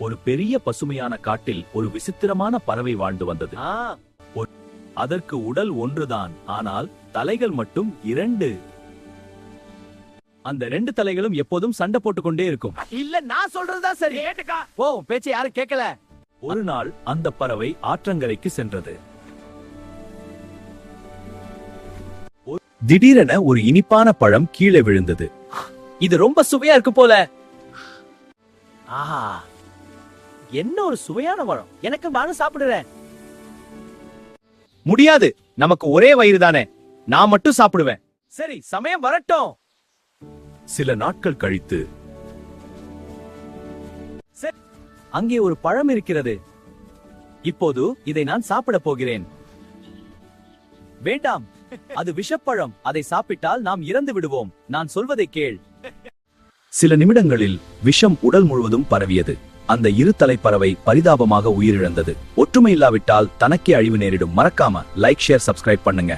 ஒரு பெரிய பசுமையான காட்டில் ஒரு விசித்திரமான பறவை வாழ்ந்து வந்தது. அதற்கு உடல் ஒன்றுதான், ஆனால் தலைகள் மட்டும் 2. அந்த 2 தலைகளும் எப்போதும் சண்டை போட்டுக்கொண்டே இருக்கும். இல்ல, நான் சொல்றதுதான் சரி. ஓ, பேச்சை யாரும் கேட்கல. ஒரு நாள் அந்த பறவை ஆற்றங்கரைக்கு சென்றது. திடீரென ஒரு இனிப்பான பழம் கீழே விழுந்தது. இது ரொம்ப சுவையா இருக்கு போல. ஆஹா, என்ன ஒரு சுவையான பழம். எனக்கு நானும் சாப்பிடுறேன். முடியாது, நமக்கு ஒரே வயிறு தானே, நான் மட்டும் சாப்பிடுவேன். சரி, சமயம் வரட்டும். சில நாட்கள் கழித்து அங்கே ஒரு பழம் இருக்கிறது. இப்போது இதை நான் சாப்பிட போகிறேன். வேண்டாம், அது விஷப்பழம். அதை சாப்பிட்டால் நாம் இறந்து விடுவோம். நான் சொல்வதை கேள். சில நிமிடங்களில் விஷம் உடல் முழுவதும் பரவியது. அந்த 2 தலை பறவை பரிதாபமாக உயிரிழந்தது. ஒற்றுமை இல்லாவிட்டால் தனக்கே அழிவு நேரிடும். மறக்காம லைக், ஷேர், சப்ஸ்கிரைப் பண்ணுங்க.